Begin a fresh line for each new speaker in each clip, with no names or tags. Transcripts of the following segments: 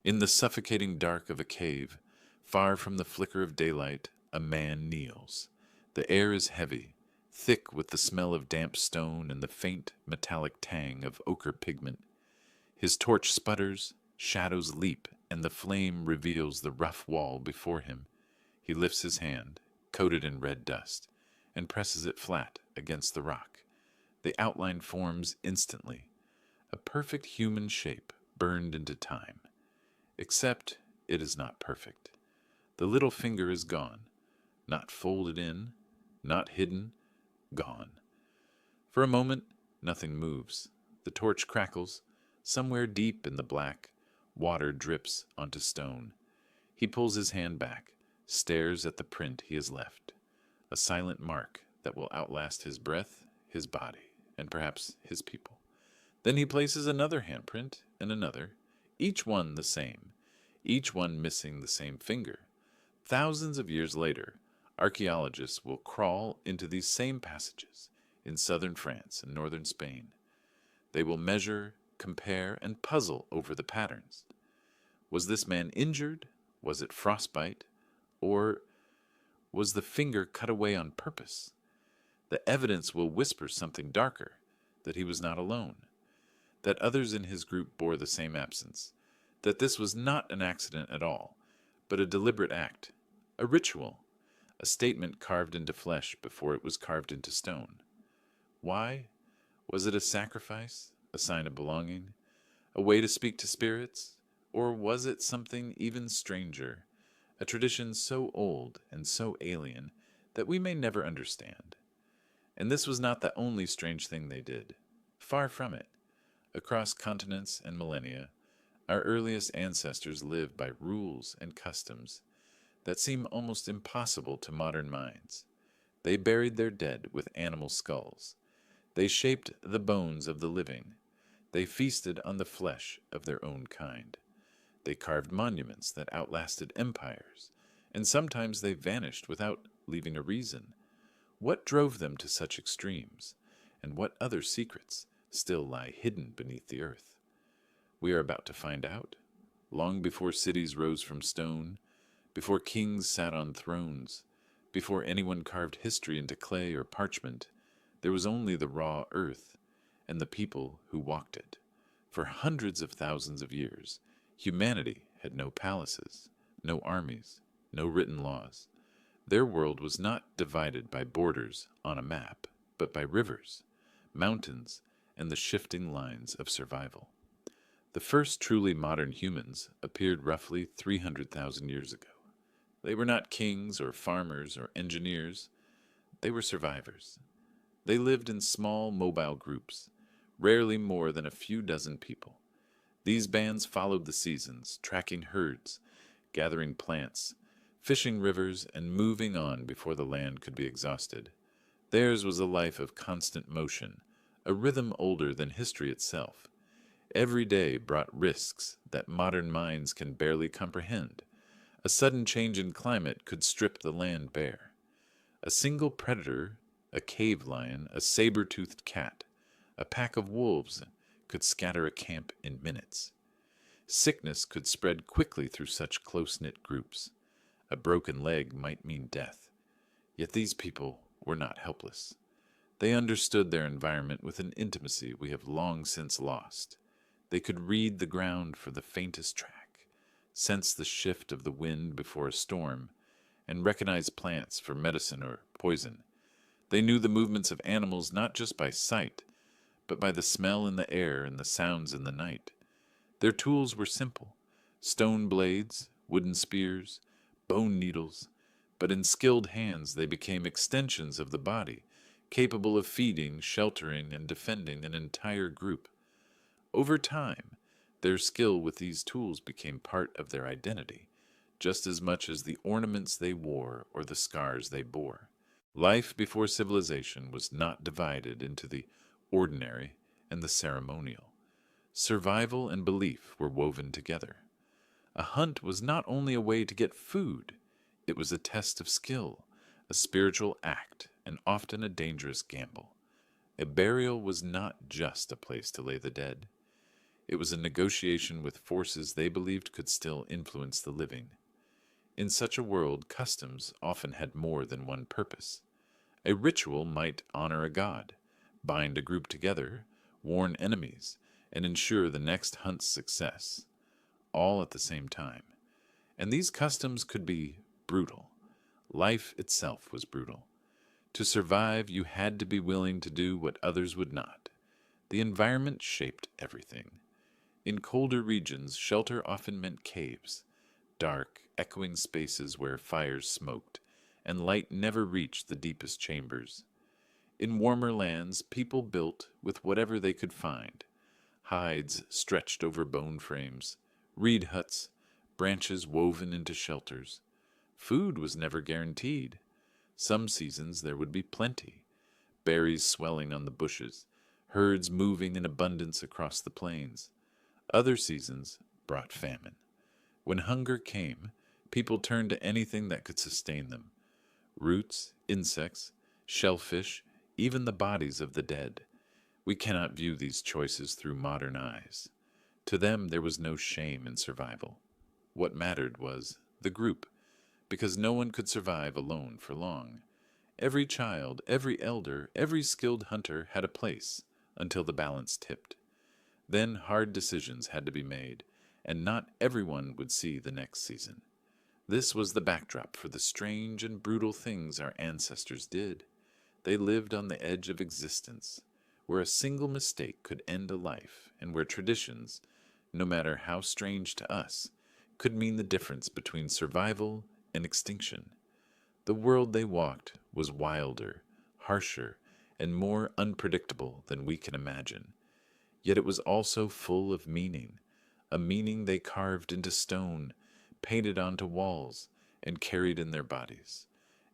In the suffocating dark of a cave, far from the flicker of daylight, a man kneels. The air is heavy, thick with the smell of damp stone and the faint metallic tang of ochre pigment. His torch sputters, shadows leap, and the flame reveals the rough wall before him. He lifts his hand, coated in red dust, and presses it flat against the rock. The outline forms instantly, a perfect human shape burned into time. Except it is not perfect. The little finger is gone, not folded in, not hidden, gone. For a moment, nothing moves. The torch crackles. Somewhere deep in the black, water drips onto stone. He pulls his hand back, stares at the print he has left, a silent mark that will outlast his breath, his body, and perhaps his people. Then he places another handprint and another, each one the same, each one missing the same finger. Thousands of years later, archaeologists will crawl into these same passages in southern France and northern Spain. They will measure, compare, and puzzle over the patterns. Was this man injured? Was it frostbite? Or was the finger cut away on purpose? The evidence will whisper something darker, that he was not alone, that others in his group bore the same absence, that this was not an accident at all, but a deliberate act, a ritual, a statement carved into flesh before it was carved into stone. Why? Was it a sacrifice, a sign of belonging, a way to speak to spirits? Or was it something even stranger, a tradition so old and so alien that we may never understand? And this was not the only strange thing they did. Far from it. Across continents and millennia, our earliest ancestors lived by rules and customs that seem almost impossible to modern minds. They buried their dead with animal skulls. They shaped the bones of the living. They feasted on the flesh of their own kind. They carved monuments that outlasted empires, and sometimes they vanished without leaving a reason. What drove them to such extremes, and what other secrets still lie hidden beneath the earth? We are about to find out. Long before cities rose from stone, before kings sat on thrones, before anyone carved history into clay or parchment, there was only the raw earth and the people who walked it. For hundreds of thousands of years, humanity had no palaces, no armies, no written laws. Their world was not divided by borders on a map, but by rivers, mountains, and the shifting lines of survival. The first truly modern humans appeared roughly 300,000 years ago. They were not kings or farmers or engineers. They were survivors. They lived in small, mobile groups, rarely more than a few dozen people. These bands followed the seasons, tracking herds, gathering plants, fishing rivers, and moving on before the land could be exhausted. Theirs was a life of constant motion, a rhythm older than history itself. Every day brought risks that modern minds can barely comprehend. A sudden change in climate could strip the land bare. A single predator, a cave lion, a saber-toothed cat, a pack of wolves could scatter a camp in minutes. Sickness could spread quickly through such close-knit groups. A broken leg might mean death. Yet these people were not helpless. They understood their environment with an intimacy we have long since lost. They could read the ground for the faintest track, sense the shift of the wind before a storm, and recognize plants for medicine or poison. They knew the movements of animals not just by sight, but by the smell in the air and the sounds in the night. Their tools were simple: stone blades, wooden spears, bone needles, but in skilled hands they became extensions of the body, capable of feeding, sheltering, and defending an entire group. Over time, their skill with these tools became part of their identity, just as much as the ornaments they wore or the scars they bore. Life before civilization was not divided into the ordinary and the ceremonial. Survival and belief were woven together. A hunt was not only a way to get food, it was a test of skill, a spiritual act, and often a dangerous gamble. A burial was not just a place to lay the dead. It was a negotiation with forces they believed could still influence the living. In such a world, customs often had more than one purpose. A ritual might honor a god, bind a group together, warn enemies, and ensure the next hunt's success, all at the same time. And these customs could be brutal. Life itself was brutal. To survive, you had to be willing to do what others would not. The environment shaped everything. In colder regions, shelter often meant caves, dark, echoing spaces where fires smoked, and light never reached the deepest chambers. In warmer lands, people built with whatever they could find: hides stretched over bone frames, reed huts, branches woven into shelters. Food was never guaranteed. Some seasons there would be plenty, berries swelling on the bushes, herds moving in abundance across the plains. Other seasons brought famine. When hunger came, people turned to anything that could sustain them: roots, insects, shellfish, even the bodies of the dead. We cannot view these choices through modern eyes. To them, there was no shame in survival. What mattered was the group, because no one could survive alone for long. Every child, every elder, every skilled hunter had a place until the balance tipped. Then hard decisions had to be made, and not everyone would see the next season. This was the backdrop for the strange and brutal things our ancestors did. They lived on the edge of existence, where a single mistake could end a life, and where traditions, no matter how strange to us, could mean the difference between survival and extinction. The world they walked was wilder, harsher, and more unpredictable than we can imagine. Yet it was also full of meaning, a meaning they carved into stone, painted onto walls, and carried in their bodies.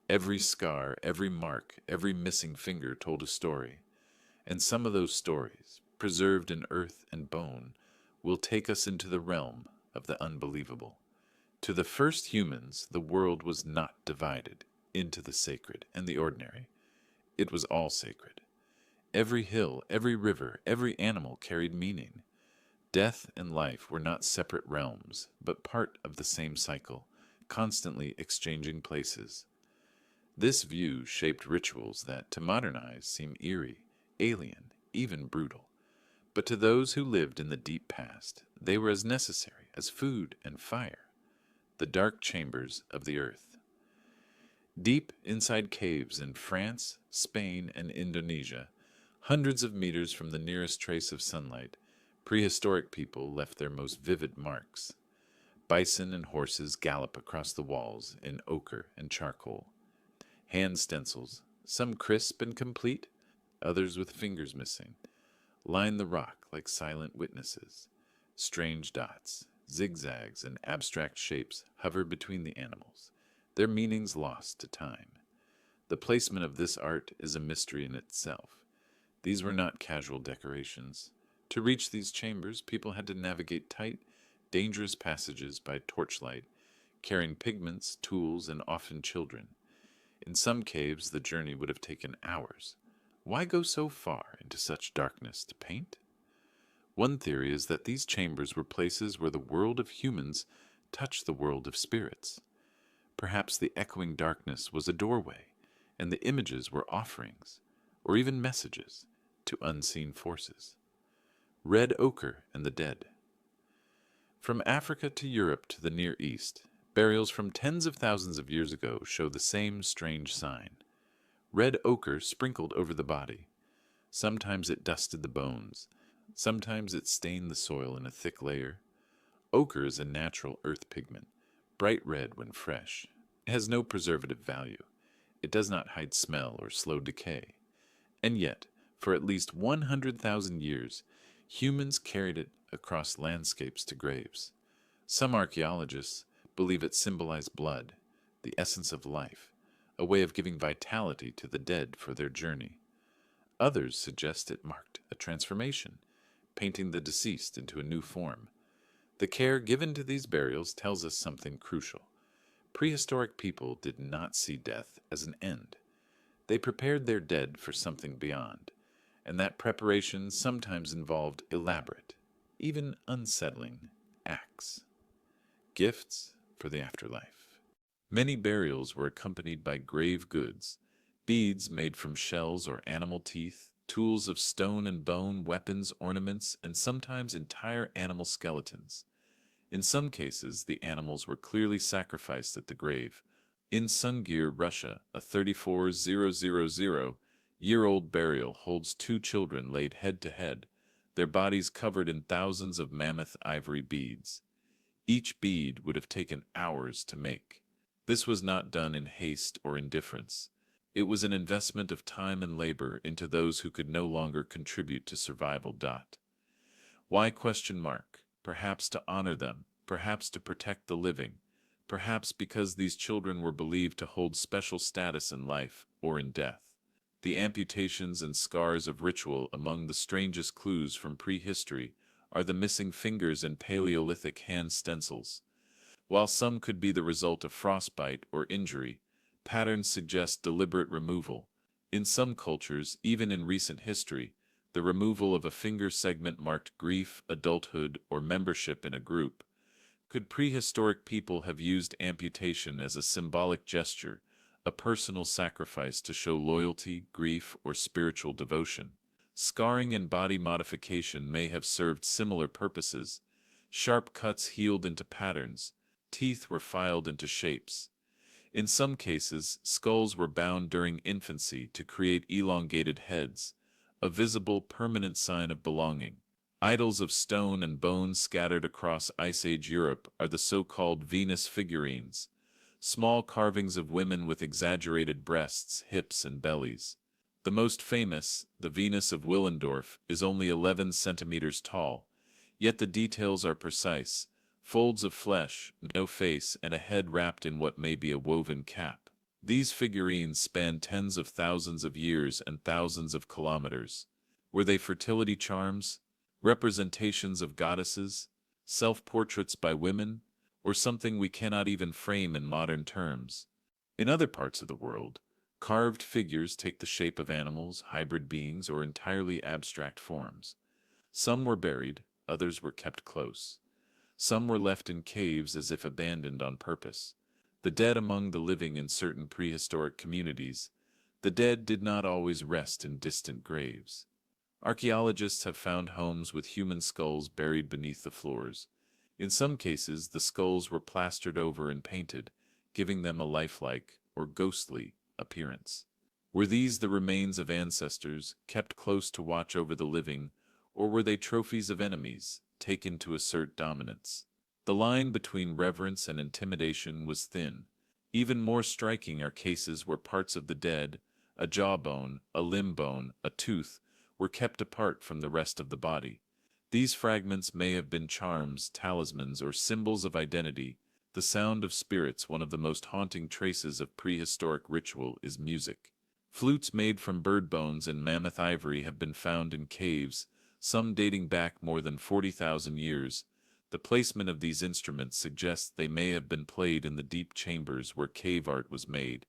Every scar, every mark, every missing finger told a story. And some of those stories, preserved in earth and bone, will take us into the realm of the unbelievable. To the first humans, the world was not divided into the sacred and the ordinary. It was all sacred. Every hill, every river, every animal carried meaning. Death and life were not separate realms, but part of the same cycle, constantly exchanging places. This view shaped rituals that, to modern eyes, seem eerie, alien, even brutal. But to those who lived in the deep past, they were as necessary as food and fire. The dark chambers of the earth. Deep inside caves in France, Spain, and Indonesia, hundreds of meters from the nearest trace of sunlight, prehistoric people left their most vivid marks. Bison and horses gallop across the walls in ochre and charcoal. Hand stencils, some crisp and complete, others with fingers missing, line the rock like silent witnesses. Strange dots, zigzags, and abstract shapes hover between the animals, their meanings lost to time. The placement of this art is a mystery in itself. These were not casual decorations. To reach these chambers, people had to navigate tight, dangerous passages by torchlight, carrying pigments, tools, and often children. In some caves, the journey would have taken hours. Why go so far into such darkness to paint? One theory is that these chambers were places where the world of humans touched the world of spirits. Perhaps the echoing darkness was a doorway, and the images were offerings, or even messages, to unseen forces. Red ochre and the dead. From Africa to Europe to the Near East, burials from tens of thousands of years ago show the same strange sign. Red ochre sprinkled over the body. Sometimes it dusted the bones. Sometimes it stained the soil in a thick layer. Ochre is a natural earth pigment, bright red when fresh. It has no preservative value. It does not hide smell or slow decay. And yet, for at least 100,000 years, humans carried it across landscapes to graves. Some archaeologists believe it symbolized blood, the essence of life, a way of giving vitality to the dead for their journey. Others suggest it marked a transformation, painting the deceased into a new form. The care given to these burials tells us something crucial. Prehistoric people did not see death as an end. They prepared their dead for something beyond, and that preparation sometimes involved elaborate, even unsettling acts, gifts for the afterlife. Many burials were accompanied by grave goods, beads made from shells or animal teeth, tools of stone and bone, weapons, ornaments, and sometimes entire animal skeletons. In some cases, the animals were clearly sacrificed at the grave. In Sungir, Russia, a 34,000-year-old burial holds two children laid head to head, their bodies covered in thousands of mammoth ivory beads. Each bead would have taken hours to make. This was not done in haste or indifference. It was an investment of time and labor into those who could no longer contribute to survival. Why question mark? Perhaps to honor them, perhaps to protect the living, perhaps because these children were believed to hold special status in life or in death. The amputations and scars of ritual among the strangest clues from prehistory are the missing fingers and Paleolithic hand stencils. While some could be the result of frostbite or injury, patterns suggest deliberate removal. In some cultures, even in recent history, the removal of a finger segment marked grief, adulthood, or membership in a group. Could prehistoric people have used amputation as a symbolic gesture, a personal sacrifice to show loyalty, grief, or spiritual devotion? Scarring and body modification may have served similar purposes. Sharp cuts healed into patterns, teeth were filed into shapes. In some cases, skulls were bound during infancy to create elongated heads, a visible, permanent sign of belonging. Idols of stone and bone scattered across Ice Age Europe are the so-called Venus figurines, small carvings of women with exaggerated breasts, hips, and bellies. The most famous, the Venus of Willendorf, is only 11 centimeters tall, yet the details are precise: folds of flesh, no face, and a head wrapped in what may be a woven cap. These figurines span tens of thousands of years and thousands of kilometers. Were they fertility charms, representations of goddesses, self-portraits by women, or something we cannot even frame in modern terms? In other parts of the world, carved figures take the shape of animals, hybrid beings, or entirely abstract forms. Some were buried, others were kept close. Some were left in caves as if abandoned on purpose. The dead among the living in certain prehistoric communities, the dead did not always rest in distant graves. Archaeologists have found homes with human skulls buried beneath the floors. In some cases, the skulls were plastered over and painted, giving them a lifelike or ghostly appearance. Were these the remains of ancestors, kept close to watch over the living, or were they trophies of enemies, taken to assert dominance? The line between reverence and intimidation was thin. Even more striking are cases where parts of the dead, a jawbone, a limb bone, a tooth, were kept apart from the rest of the body. These fragments may have been charms, talismans, or symbols of identity. The sound of spirits. One of the most haunting traces of prehistoric ritual is music. Flutes made from bird bones and mammoth ivory have been found in caves, some dating back more than 40,000 years. The placement of these instruments suggests they may have been played in the deep chambers where cave art was made.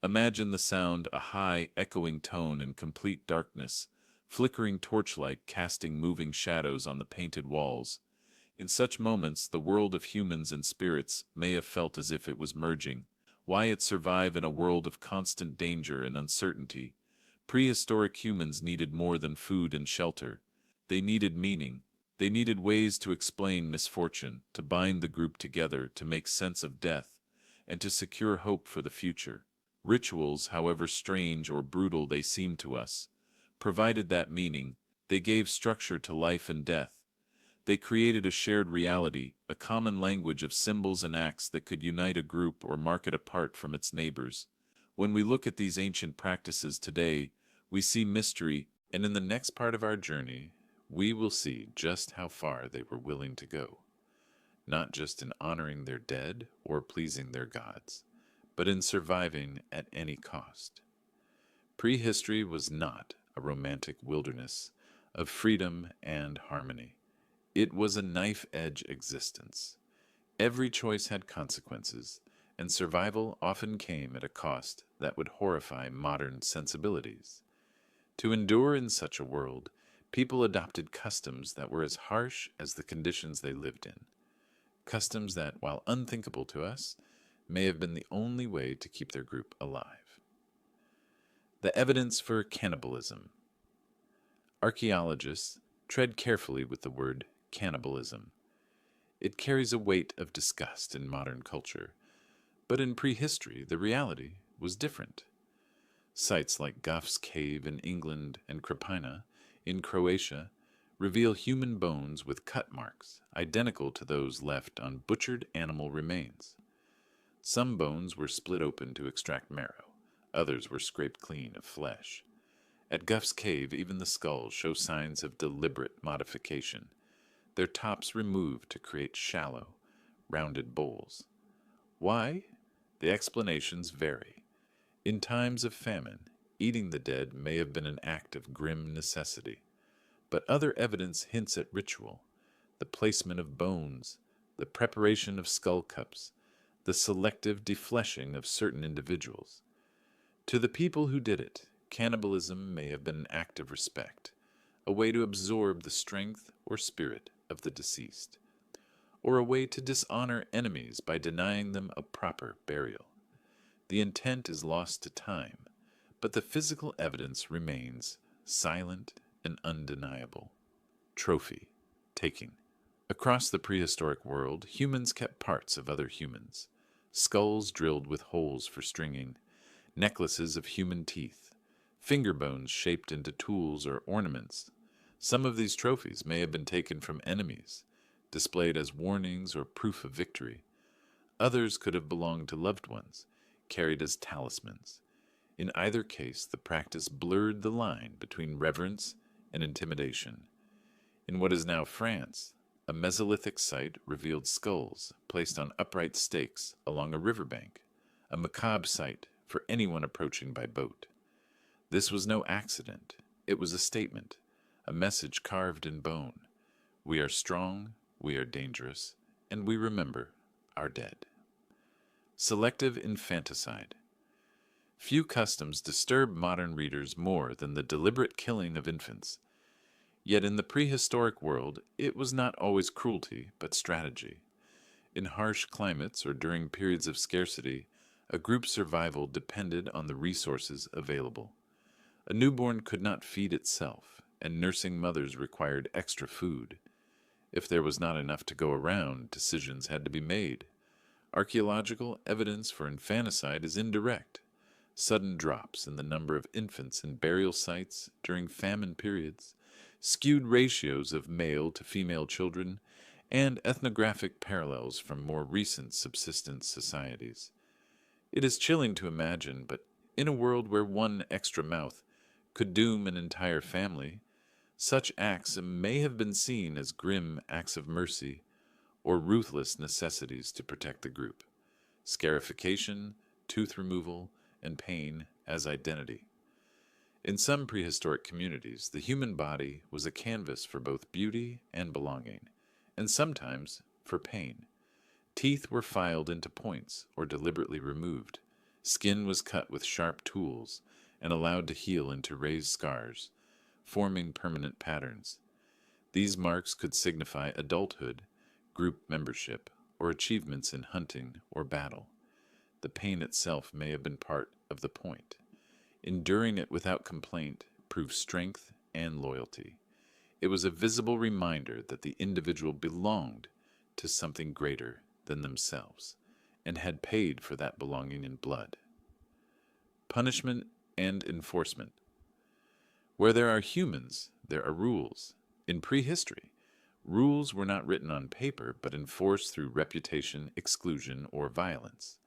Imagine the sound: a high, echoing tone in complete darkness, flickering torchlight casting moving shadows on the painted walls. In such moments, the world of humans and spirits may have felt as if it was merging. Why it survive in a world of constant danger and uncertainty? Prehistoric humans needed more than food and shelter. They needed meaning. They needed ways to explain misfortune, to bind the group together, to make sense of death, and to secure hope for the future. Rituals, however strange or brutal they seem to us, provided that meaning. They gave structure to life and death. They created a shared reality, a common language of symbols and acts that could unite a group or mark it apart from its neighbors. When we look at these ancient practices today, we see mystery, and in the next part of our journey, we will see just how far they were willing to go, not just in honoring their dead or pleasing their gods, but in surviving at any cost. Prehistory was not a romantic wilderness of freedom and harmony. It was a knife-edge existence. Every choice had consequences, and survival often came at a cost that would horrify modern sensibilities. To endure in such a world, People adopted customs that were as harsh as the conditions they lived in. Customs that, while unthinkable to us, may have been the only way to keep their group alive. The evidence for cannibalism. Archaeologists tread carefully with the word cannibalism. It carries a weight of disgust in modern culture, but in prehistory the reality was different. Sites like Gough's Cave in England and Krapina in Croatia reveal human bones with cut marks identical to those left on butchered animal remains. Some bones were split open to extract marrow, others were scraped clean of flesh. At Gough's Cave, even the skulls show signs of deliberate modification, their tops removed to create shallow, rounded bowls. Why? The explanations vary. In times of famine, eating the dead may have been an act of grim necessity, but other evidence hints at ritual, the placement of bones, the preparation of skull cups, the selective defleshing of certain individuals. To the people who did it, cannibalism may have been an act of respect, a way to absorb the strength or spirit of the deceased, or a way to dishonor enemies by denying them a proper burial. The intent is lost to time, but the physical evidence remains silent and undeniable. Trophy taking. Across the prehistoric world, humans kept parts of other humans, skulls drilled with holes for stringing, necklaces of human teeth, finger bones shaped into tools or ornaments. Some of these trophies may have been taken from enemies, displayed as warnings or proof of victory. Others could have belonged to loved ones, carried as talismans. In either case, the practice blurred the line between reverence and intimidation. In what is now France, a Mesolithic site revealed skulls placed on upright stakes along a riverbank, a macabre sight for anyone approaching by boat. This was no accident. It was a statement, a message carved in bone. We are strong, we are dangerous, and we remember our dead. Selective infanticide. Few customs disturb modern readers more than the deliberate killing of infants. Yet in the prehistoric world, it was not always cruelty, but strategy. In harsh climates or during periods of scarcity, a group's survival depended on the resources available. A newborn could not feed itself, and nursing mothers required extra food. If there was not enough to go around, decisions had to be made. Archaeological evidence for infanticide is indirect. Sudden drops in the number of infants in burial sites during famine periods, skewed ratios of male to female children, and ethnographic parallels from more recent subsistence societies. It is chilling to imagine, but in a world where one extra mouth could doom an entire family, such acts may have been seen as grim acts of mercy or ruthless necessities to protect the group. Scarification, tooth removal, and pain as identity. In some prehistoric communities, the human body was a canvas for both beauty and belonging, and sometimes for pain. Teeth were filed into points or deliberately removed. Skin was cut with sharp tools and allowed to heal into raised scars, forming permanent patterns. These marks could signify adulthood, group membership, or achievements in hunting or battle. The pain itself may have been part of the point. Enduring it without complaint proved strength and loyalty. It was a visible reminder that the individual belonged to something greater than themselves and had paid for that belonging in blood. Punishment and enforcement. Where there are humans, there are rules. In prehistory, rules were not written on paper but enforced through reputation, exclusion, or violence.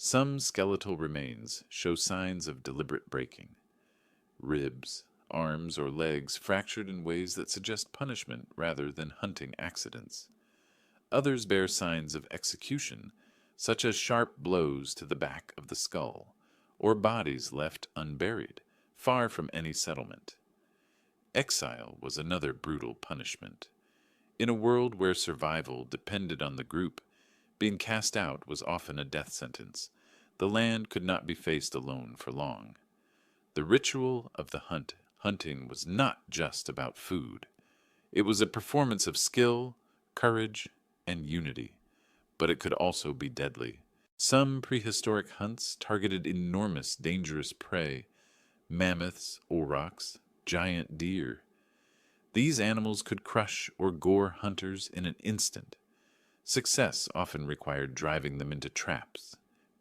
Some skeletal remains show signs of deliberate breaking. Ribs, arms, or legs fractured in ways that suggest punishment rather than hunting accidents. Others bear signs of execution, such as sharp blows to the back of the skull, or bodies left unburied, far from any settlement. Exile was another brutal punishment. In a world where survival depended on the group, being cast out was often a death sentence. The land could not be faced alone for long. The ritual of the hunt Hunting was not just about food. It was a performance of skill, courage, and unity, but it could also be deadly. Some prehistoric hunts targeted enormous, dangerous prey: mammoths, aurochs, giant deer. These animals could crush or gore hunters in an instant. Success often required driving them into traps,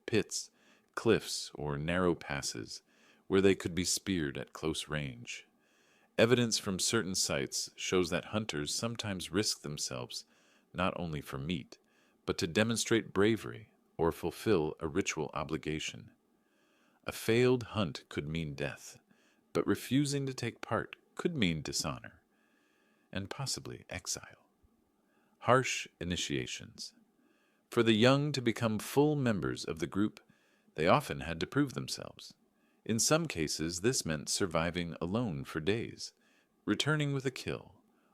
pits, cliffs, or narrow passes where they could be speared at close range. Evidence from certain sites shows that hunters sometimes risked themselves not only for meat, but to demonstrate bravery or fulfill a ritual obligation. A failed hunt could mean death, but refusing to take part could mean dishonor and possibly exile. Harsh initiations. For the young to become full members of the group, they often had to prove themselves. In some cases, this meant surviving alone for days, returning with a kill,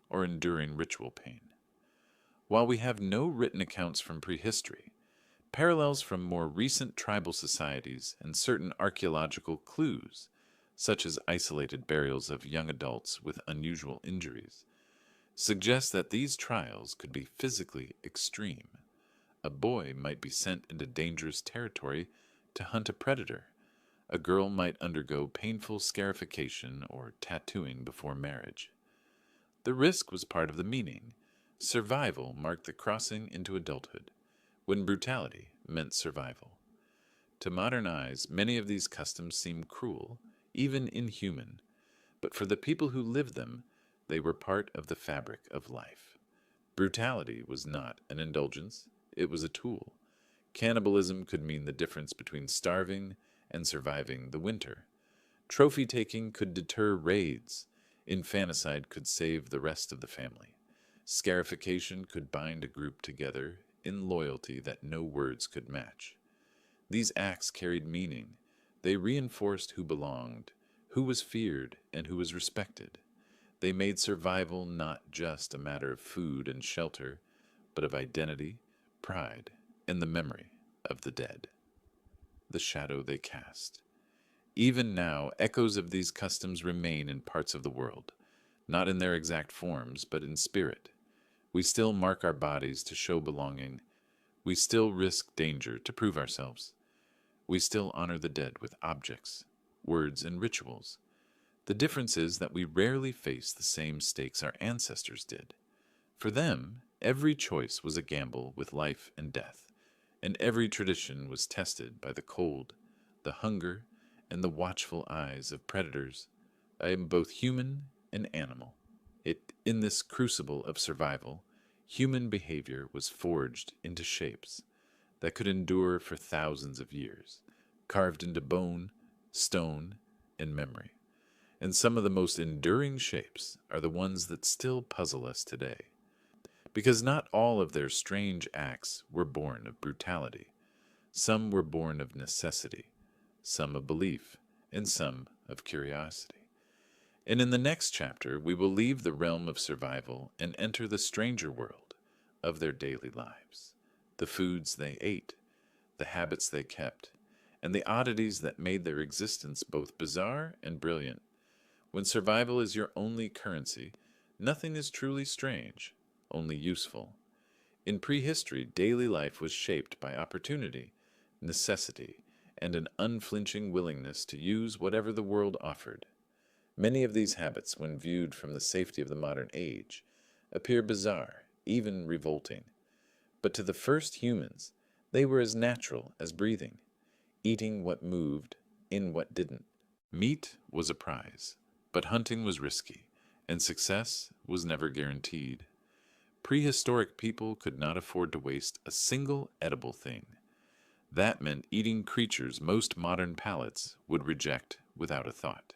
or enduring ritual pain. While we have no written accounts from prehistory, parallels from more recent tribal societies and certain archaeological clues, such as isolated burials of young adults with unusual injuries, suggest that these trials could be physically extreme. A boy might be sent into dangerous territory to hunt a predator. A girl might undergo painful scarification or tattooing before marriage. The risk was part of the meaning. Survival marked the crossing into adulthood, when brutality meant survival. To modern eyes, many of these customs seem cruel, even inhuman, but for the people who lived them, they were part of the fabric of life. Brutality was not an indulgence, it was a tool. Cannibalism could mean the difference between starving and surviving the winter. Trophy taking could deter raids. Infanticide could save the rest of the family. Scarification could bind a group together in loyalty that no words could match. These acts carried meaning. They reinforced who belonged, who was feared, and who was respected. They made survival not just a matter of food and shelter, but of identity, pride, and the memory of the dead. The shadow they cast. Even now, echoes of these customs remain in parts of the world, not in their exact forms, but in spirit. We still mark our bodies to show belonging. We still risk danger to prove ourselves. We still honor the dead with objects, words, and rituals. The difference is that we rarely face the same stakes our ancestors did. For them, every choice was a gamble with life and death, and every tradition was tested by the cold, the hunger, and the watchful eyes of predators. I am both human and animal. In this crucible of survival, human behavior was forged into shapes that could endure for thousands of years, carved into bone, stone, and memory. And some of the most enduring shapes are the ones that still puzzle us today. Because not all of their strange acts were born of brutality. Some were born of necessity, some of belief, and some of curiosity. And in the next chapter, we will leave the realm of survival and enter the stranger world of their daily lives, the foods they ate, the habits they kept, and the oddities that made their existence both bizarre and brilliant. When survival is your only currency, nothing is truly strange, only useful. In prehistory, daily life was shaped by opportunity, necessity, and an unflinching willingness to use whatever the world offered. Many of these habits, when viewed from the safety of the modern age, appear bizarre, even revolting. But to the first humans, they were as natural as breathing, eating what moved, in what didn't. Meat was a prize, but hunting was risky, and success was never guaranteed. Prehistoric people could not afford to waste a single edible thing. That meant eating creatures most modern palates would reject without a thought.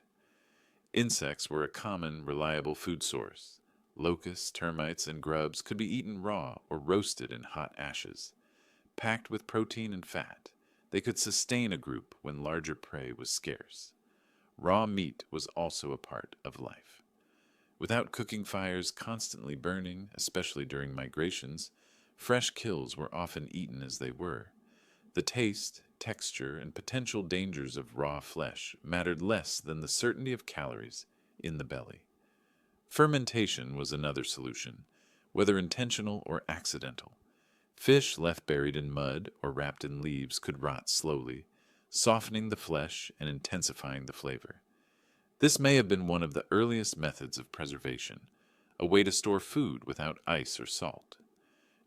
Insects were a common, reliable food source. Locusts, termites, and grubs could be eaten raw or roasted in hot ashes. Packed with protein and fat, they could sustain a group when larger prey was scarce. Raw meat was also a part of life. Without cooking fires constantly burning, especially during migrations, fresh kills were often eaten as they were. The taste, texture, and potential dangers of raw flesh mattered less than the certainty of calories in the belly. Fermentation was another solution, whether intentional or accidental. Fish left buried in mud or wrapped in leaves could rot slowly, softening the flesh and intensifying the flavor. This may have been one of the earliest methods of preservation, a way to store food without ice or salt.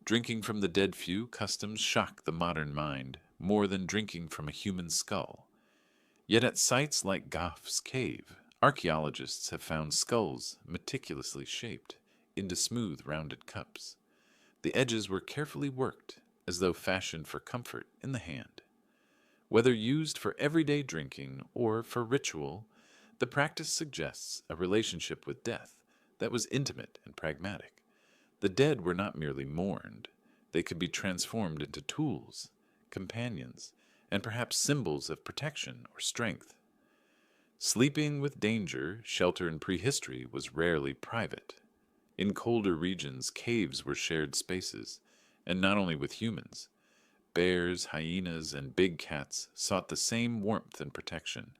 Drinking from the dead few customs shock the modern mind more than drinking from a human skull. Yet at sites like Gough's Cave, archaeologists have found skulls meticulously shaped into smooth, rounded cups. The edges were carefully worked, as though fashioned for comfort in the hand. Whether used for everyday drinking or for ritual, the practice suggests a relationship with death that was intimate and pragmatic. The dead were not merely mourned, they could be transformed into tools, companions, and perhaps symbols of protection or strength. Sleeping with danger, shelter in prehistory was rarely private. In colder regions, caves were shared spaces, and not only with humans. Bears, hyenas, and big cats sought the same warmth and protection.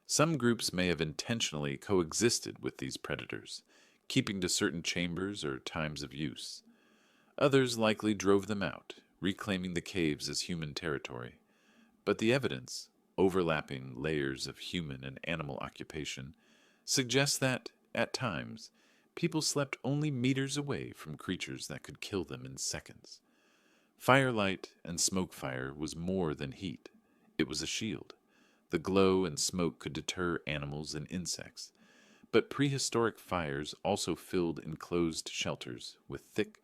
Some groups may have intentionally coexisted with these predators, keeping to certain chambers or times of use. Others likely drove them out, reclaiming the caves as human territory. But the evidence, overlapping layers of human and animal occupation, suggests that, at times, people slept only meters away from creatures that could kill them in seconds. Firelight and smoke fire was more than heat. It was a shield. The glow and smoke could deter animals and insects. But prehistoric fires also filled enclosed shelters with thick,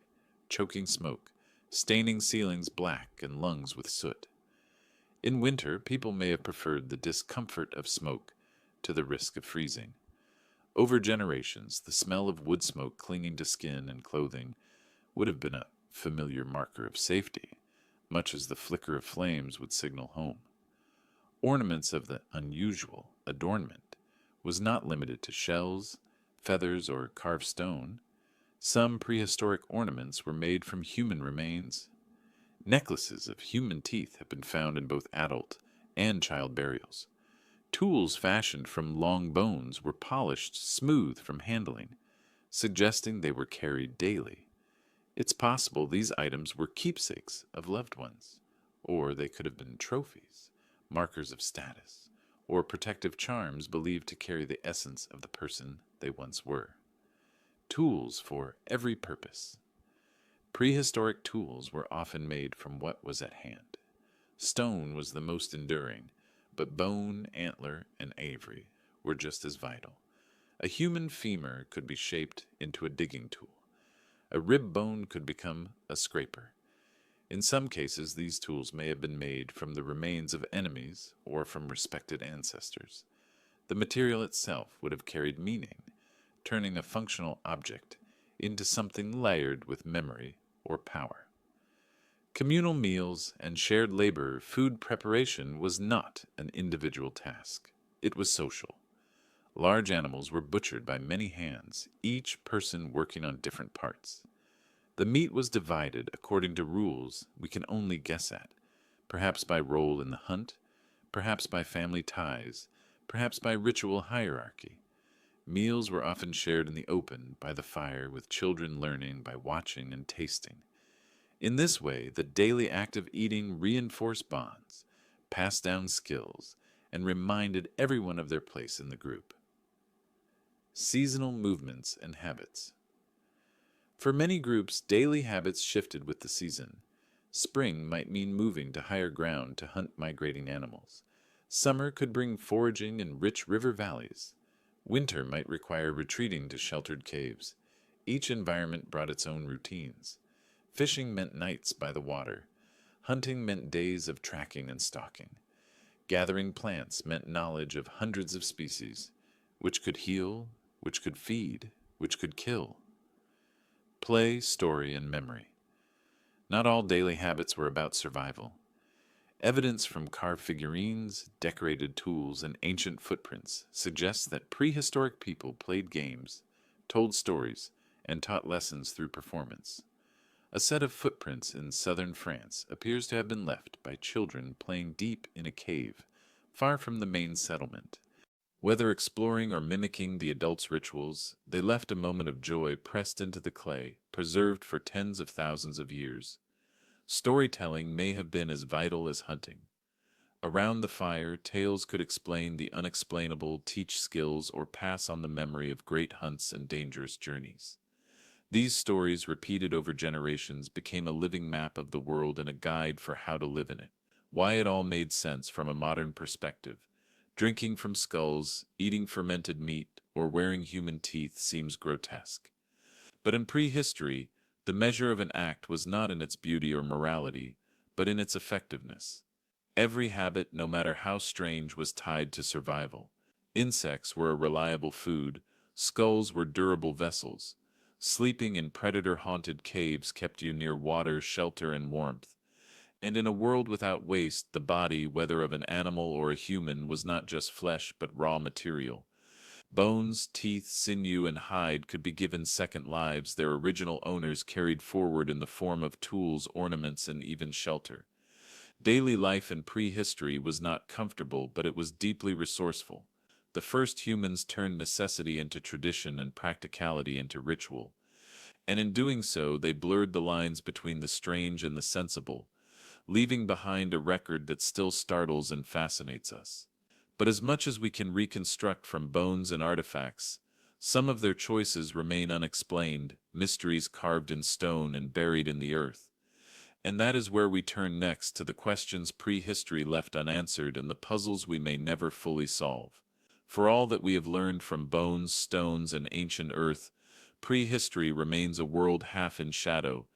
choking smoke, staining ceilings black and lungs with soot. In winter, people may have preferred the discomfort of smoke to the risk of freezing. Over generations, the smell of wood smoke clinging to skin and clothing would have been a familiar marker of safety, much as the flicker of flames would signal home. Ornaments of the unusual adornment was not limited to shells, feathers, or carved stone. Some prehistoric ornaments were made from human remains. Necklaces of human teeth have been found in both adult and child burials. Tools fashioned from long bones were polished smooth from handling, suggesting they were carried daily. It's possible these items were keepsakes of loved ones, or they could have been trophies, markers of status, or protective charms believed to carry the essence of the person they once were. Tools for every purpose. Prehistoric tools were often made from what was at hand. Stone was the most enduring, but bone, antler, and ivory were just as vital. A human femur could be shaped into a digging tool. A rib bone could become a scraper. In some cases, these tools may have been made from the remains of enemies or from respected ancestors. The material itself would have carried meaning, turning a functional object into something layered with memory or power. Communal meals and shared labor, food preparation was not an individual task. It was social. Large animals were butchered by many hands, each person working on different parts. The meat was divided according to rules we can only guess at, perhaps by role in the hunt, perhaps by family ties, perhaps by ritual hierarchy. Meals were often shared in the open by the fire, with children learning by watching and tasting. In this way, the daily act of eating reinforced bonds, passed down skills, and reminded everyone of their place in the group. Seasonal movements and habits. For many groups, daily habits shifted with the season. Spring might mean moving to higher ground to hunt migrating animals. Summer could bring foraging in rich river valleys. Winter might require retreating to sheltered caves. Each environment brought its own routines. Fishing meant nights by the water. Hunting meant days of tracking and stalking. Gathering plants meant knowledge of hundreds of species, which could heal, which could feed, which could kill. Play, story, and memory. Not all daily habits were about survival. Evidence from carved figurines, decorated tools, and ancient footprints suggests that prehistoric people played games, told stories, and taught lessons through performance. A set of footprints in southern France appears to have been left by children playing deep in a cave, far from the main settlement. Whether exploring or mimicking the adults' rituals, they left a moment of joy pressed into the clay, preserved for tens of thousands of years. Storytelling may have been as vital as hunting. Around the fire, tales could explain the unexplainable, teach skills, or pass on the memory of great hunts and dangerous journeys. These stories, repeated over generations, became a living map of the world and a guide for how to live in it. Why it all made sense from a modern perspective. Drinking from skulls, eating fermented meat, or wearing human teeth seems grotesque. But in prehistory, the measure of an act was not in its beauty or morality, but in its effectiveness. Every habit, no matter how strange, was tied to survival. Insects were a reliable food, skulls were durable vessels. Sleeping in predator-haunted caves kept you near water, shelter, and warmth. And in a world without waste, the body, whether of an animal or a human, was not just flesh but raw material. Bones, teeth, sinew, and hide could be given second lives their original owners carried forward in the form of tools, ornaments, and even shelter. Daily life in prehistory was not comfortable, but it was deeply resourceful. The first humans turned necessity into tradition and practicality into ritual. And in doing so, they blurred the lines between the strange and the sensible, leaving behind a record that still startles and fascinates us. But as much as we can reconstruct from bones and artifacts, some of their choices remain unexplained, mysteries carved in stone and buried in the earth. And that is where we turn next, to the questions prehistory left unanswered and the puzzles we may never fully solve. For all that we have learned from bones, stones, and ancient earth, prehistory remains a world half in shadow.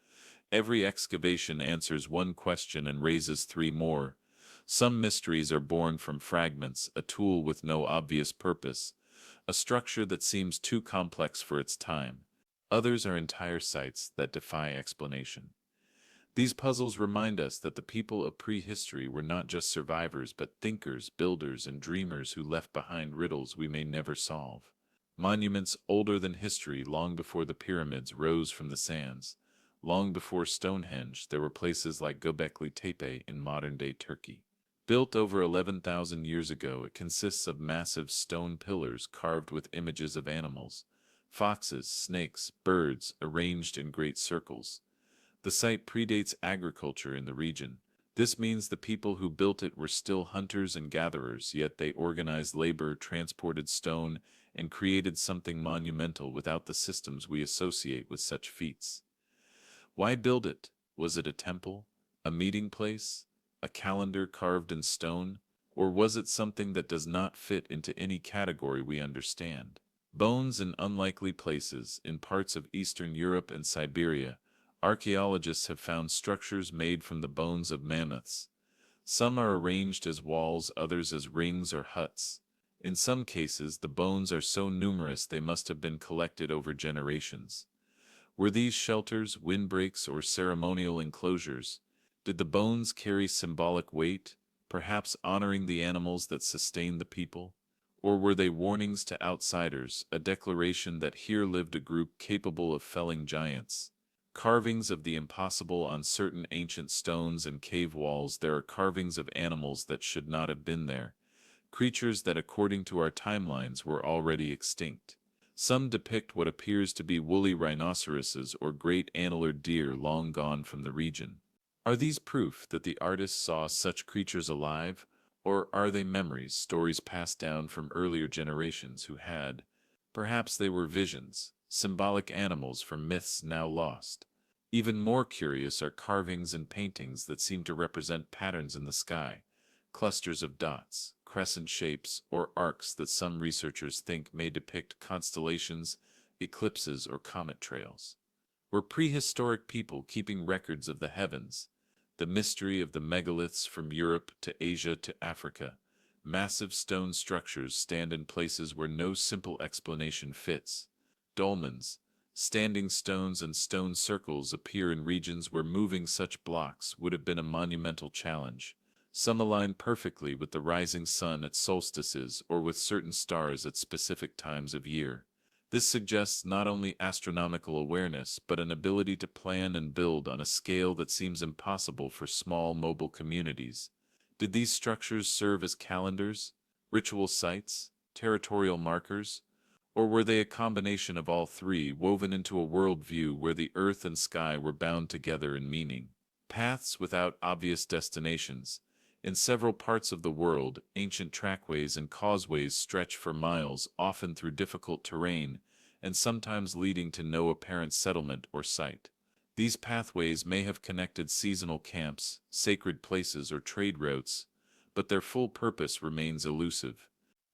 Every excavation answers one question and raises three more. Some mysteries are born from fragments, a tool with no obvious purpose, a structure that seems too complex for its time. Others are entire sites that defy explanation. These puzzles remind us that the people of prehistory were not just survivors but thinkers, builders, and dreamers who left behind riddles we may never solve. Monuments older than history, long before the pyramids rose from the sands. Long before Stonehenge, there were places like Göbekli Tepe in modern-day Turkey. Built over 11,000 years ago, it consists of massive stone pillars carved with images of animals, foxes, snakes, birds, arranged in great circles. The site predates agriculture in the region. This means the people who built it were still hunters and gatherers, yet they organized labor, transported stone, and created something monumental without the systems we associate with such feats. Why build it? Was it a temple, a meeting place, a calendar carved in stone, or was it something that does not fit into any category we understand? Bones in unlikely places, in parts of Eastern Europe and Siberia, archaeologists have found structures made from the bones of mammoths. Some are arranged as walls, others as rings or huts. In some cases, the bones are so numerous they must have been collected over generations. Were these shelters, windbreaks, or ceremonial enclosures? Did the bones carry symbolic weight, perhaps honoring the animals that sustained the people? Or were they warnings to outsiders, a declaration that here lived a group capable of felling giants? Carvings of the impossible on certain ancient stones and cave walls. There are carvings of animals that should not have been there, creatures that according to our timelines were already extinct. Some depict what appears to be woolly rhinoceroses or great antlered deer long gone from the region. Are these proof that the artist saw such creatures alive, or are they memories, stories passed down from earlier generations who had? Perhaps they were visions, symbolic animals from myths now lost. Even more curious are carvings and paintings that seem to represent patterns in the sky, clusters of dots, crescent shapes, or arcs that some researchers think may depict constellations, eclipses, or comet trails. Were prehistoric people keeping records of the heavens? The mystery of the megaliths from Europe to Asia to Africa. Massive stone structures stand in places where no simple explanation fits. Dolmens, standing stones and stone circles appear in regions where moving such blocks would have been a monumental challenge. Some align perfectly with the rising sun at solstices or with certain stars at specific times of year. This suggests not only astronomical awareness but an ability to plan and build on a scale that seems impossible for small mobile communities. Did these structures serve as calendars, ritual sites, territorial markers? Or were they a combination of all three, woven into a worldview where the earth and sky were bound together in meaning? Paths without obvious destinations. In several parts of the world, ancient trackways and causeways stretch for miles, often through difficult terrain, and sometimes leading to no apparent settlement or site. These pathways may have connected seasonal camps, sacred places, or trade routes, but their full purpose remains elusive.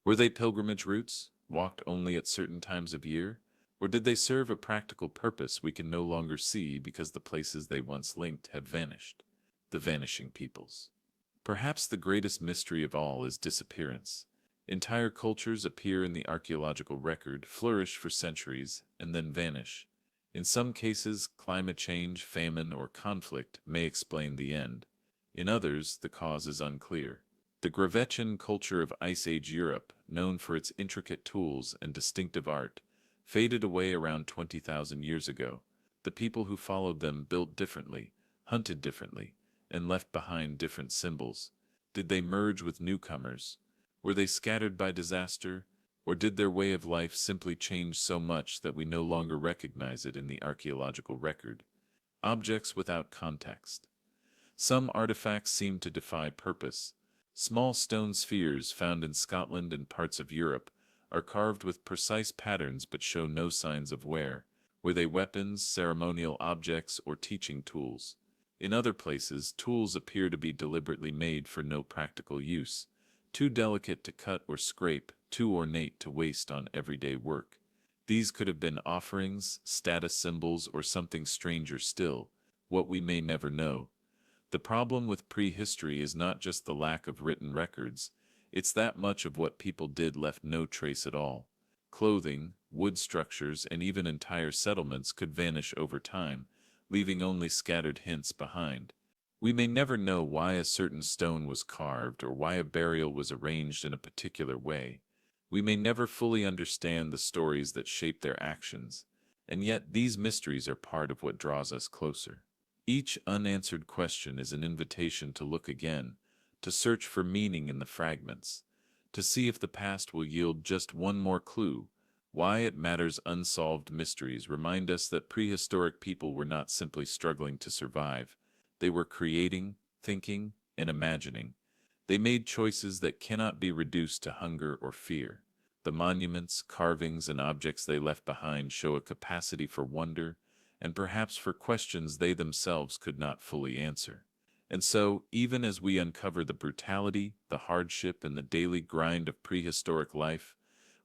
Were they pilgrimage routes, walked only at certain times of year? Or did they serve a practical purpose we can no longer see because the places they once linked have vanished? The vanishing peoples. Perhaps the greatest mystery of all is disappearance. Entire cultures appear in the archaeological record, flourish for centuries, and then vanish. In some cases, climate change, famine, or conflict may explain the end. In others, the cause is unclear. The Gravettian culture of Ice Age Europe, known for its intricate tools and distinctive art, faded away around 20,000 years ago. The people who followed them built differently, hunted differently, and left behind different symbols. Did they merge with newcomers? Were they scattered by disaster? Or did their way of life simply change so much that we no longer recognize it in the archaeological record? Objects without context. Some artifacts seem to defy purpose. Small stone spheres found in Scotland and parts of Europe are carved with precise patterns but show no signs of wear. Were they weapons, ceremonial objects, or teaching tools? In other places, tools appear to be deliberately made for no practical use, too delicate to cut or scrape, too ornate to waste on everyday work. These could have been offerings, status symbols, or something stranger still, what we may never know. The problem with prehistory is not just the lack of written records, it's that much of what people did left no trace at all. Clothing, wood structures, and even entire settlements could vanish over time, leaving only scattered hints behind. We may never know why a certain stone was carved or why a burial was arranged in a particular way. We may never fully understand the stories that shape their actions, and yet these mysteries are part of what draws us closer. Each unanswered question is an invitation to look again, to search for meaning in the fragments, to see if the past will yield just one more clue. Why it matters. Unsolved mysteries remind us that prehistoric people were not simply struggling to survive. They were creating, thinking, and imagining. They made choices that cannot be reduced to hunger or fear. The monuments, carvings, and objects they left behind show a capacity for wonder, and perhaps for questions they themselves could not fully answer. And so, even as we uncover the brutality, the hardship, and the daily grind of prehistoric life,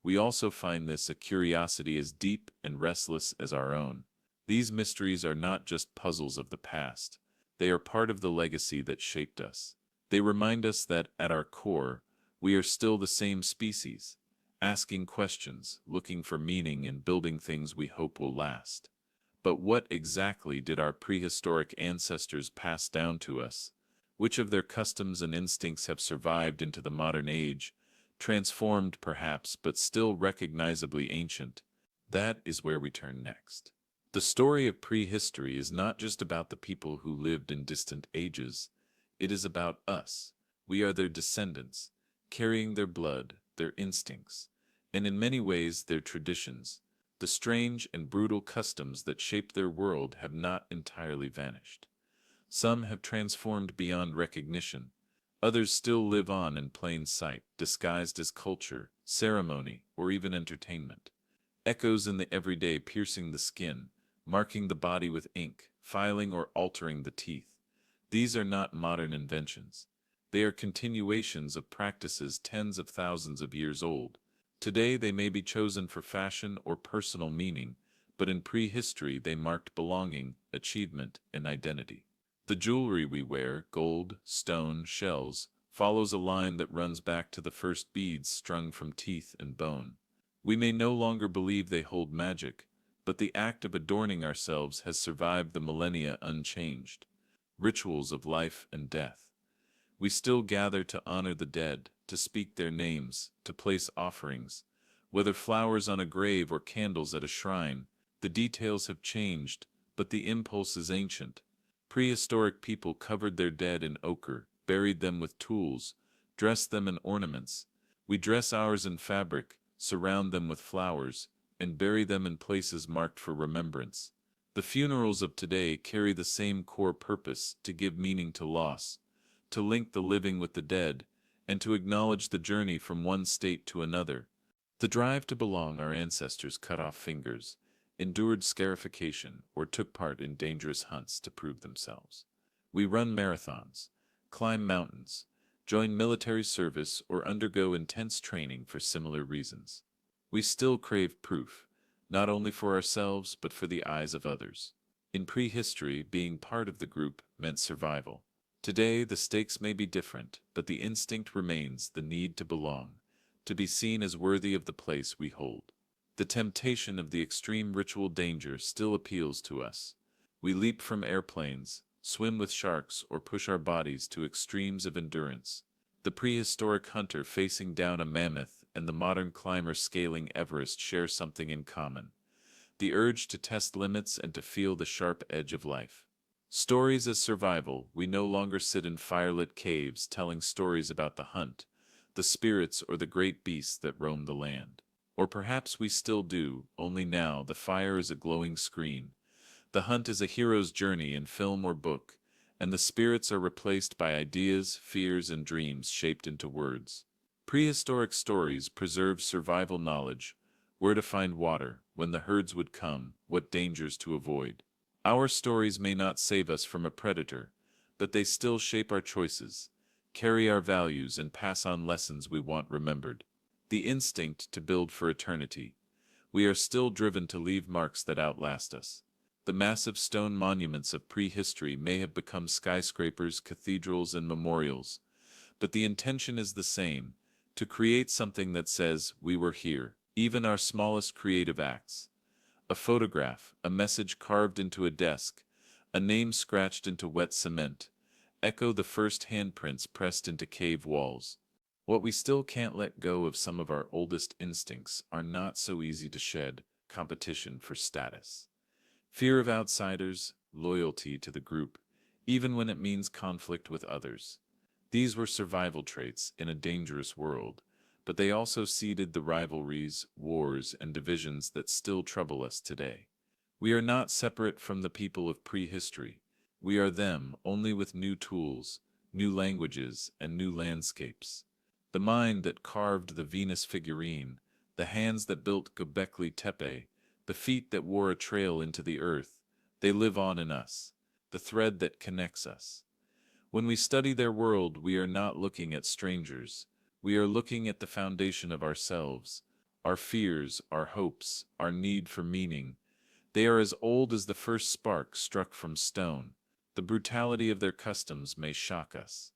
we also find this a curiosity as deep and restless as our own. These mysteries are not just puzzles of the past. They are part of the legacy that shaped us. They remind us that, at our core, we are still the same species, asking questions, looking for meaning, and building things we hope will last. But what exactly did our prehistoric ancestors pass down to us? Which of their customs and instincts have survived into the modern age, transformed perhaps, but still recognizably ancient? That is where we turn next. The story of prehistory is not just about the people who lived in distant ages. It is about us. We are their descendants, carrying their blood, their instincts, and in many ways their traditions. The strange and brutal customs that shaped their world have not entirely vanished. Some have transformed beyond recognition. Others still live on in plain sight, disguised as culture, ceremony, or even entertainment. Echoes in the everyday piercing the skin, marking the body with ink, filing or altering the teeth. These are not modern inventions. They are continuations of practices tens of thousands of years old. Today they may be chosen for fashion or personal meaning, but in prehistory they marked belonging, achievement, and identity. The jewelry we wear, gold, stone, shells, follows a line that runs back to the first beads strung from teeth and bone. We may no longer believe they hold magic, but the act of adorning ourselves has survived the millennia unchanged. Rituals of life and death. We still gather to honor the dead, to speak their names, to place offerings. Whether flowers on a grave or candles at a shrine, the details have changed, but the impulse is ancient. Prehistoric people covered their dead in ochre, buried them with tools, dressed them in ornaments. We dress ours in fabric, surround them with flowers, and bury them in places marked for remembrance. The funerals of today carry the same core purpose: to give meaning to loss, to link the living with the dead, and to acknowledge the journey from one state to another. The drive to belong. Our ancestors cut off fingers, endured scarification, or took part in dangerous hunts to prove themselves. We run marathons, climb mountains, join military service, or undergo intense training for similar reasons. We still crave proof, not only for ourselves but for the eyes of others. In prehistory, being part of the group meant survival. Today, the stakes may be different, but the instinct remains: the need to belong, to be seen as worthy of the place we hold. The temptation of the extreme ritual danger still appeals to us. We leap from airplanes, swim with sharks, or push our bodies to extremes of endurance. The prehistoric hunter facing down a mammoth and the modern climber scaling Everest share something in common: the urge to test limits and to feel the sharp edge of life. Stories as survival. We no longer sit in firelit caves telling stories about the hunt, the spirits, or the great beasts that roam the land. Or perhaps we still do, only now the fire is a glowing screen. The hunt is a hero's journey in film or book, and the spirits are replaced by ideas, fears, and dreams shaped into words. Prehistoric stories preserve survival knowledge: where to find water, when the herds would come, what dangers to avoid. Our stories may not save us from a predator, but they still shape our choices, carry our values, and pass on lessons we want remembered. The instinct to build for eternity. We are still driven to leave marks that outlast us. The massive stone monuments of prehistory may have become skyscrapers, cathedrals, and memorials, but the intention is the same: to create something that says, "We were here." Even our smallest creative acts, a photograph, a message carved into a desk, a name scratched into wet cement, echo the first handprints pressed into cave walls. What we still can't let go of, some of our oldest instincts, are not so easy to shed: competition for status, fear of outsiders, loyalty to the group, even when it means conflict with others. These were survival traits in a dangerous world, but they also seeded the rivalries, wars, and divisions that still trouble us today. We are not separate from the people of prehistory. We are them, only with new tools, new languages, and new landscapes. The mind that carved the Venus figurine, the hands that built Göbekli Tepe, the feet that wore a trail into the earth, they live on in us, the thread that connects us. When we study their world, we are not looking at strangers. We are looking at the foundation of ourselves, our fears, our hopes, our need for meaning. They are as old as the first spark struck from stone. The brutality of their customs may shock us.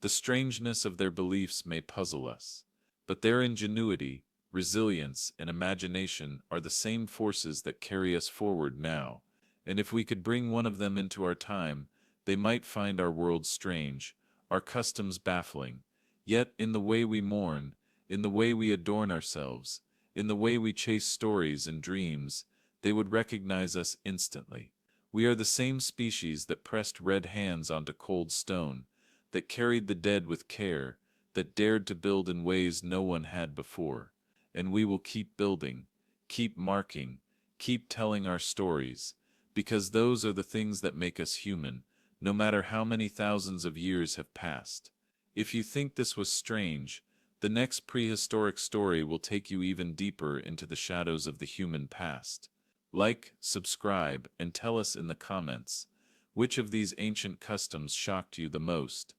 The strangeness of their beliefs may puzzle us. But their ingenuity, resilience, and imagination are the same forces that carry us forward now. And if we could bring one of them into our time, they might find our world strange, our customs baffling. Yet in the way we mourn, in the way we adorn ourselves, in the way we chase stories and dreams, they would recognize us instantly. We are the same species that pressed red hands onto cold stone, that carried the dead with care, that dared to build in ways no one had before. And we will keep building, keep marking, keep telling our stories, because those are the things that make us human, no matter how many thousands of years have passed. If you think this was strange, the next prehistoric story will take you even deeper into the shadows of the human past. Like, subscribe, and tell us in the comments, which of these ancient customs shocked you the most?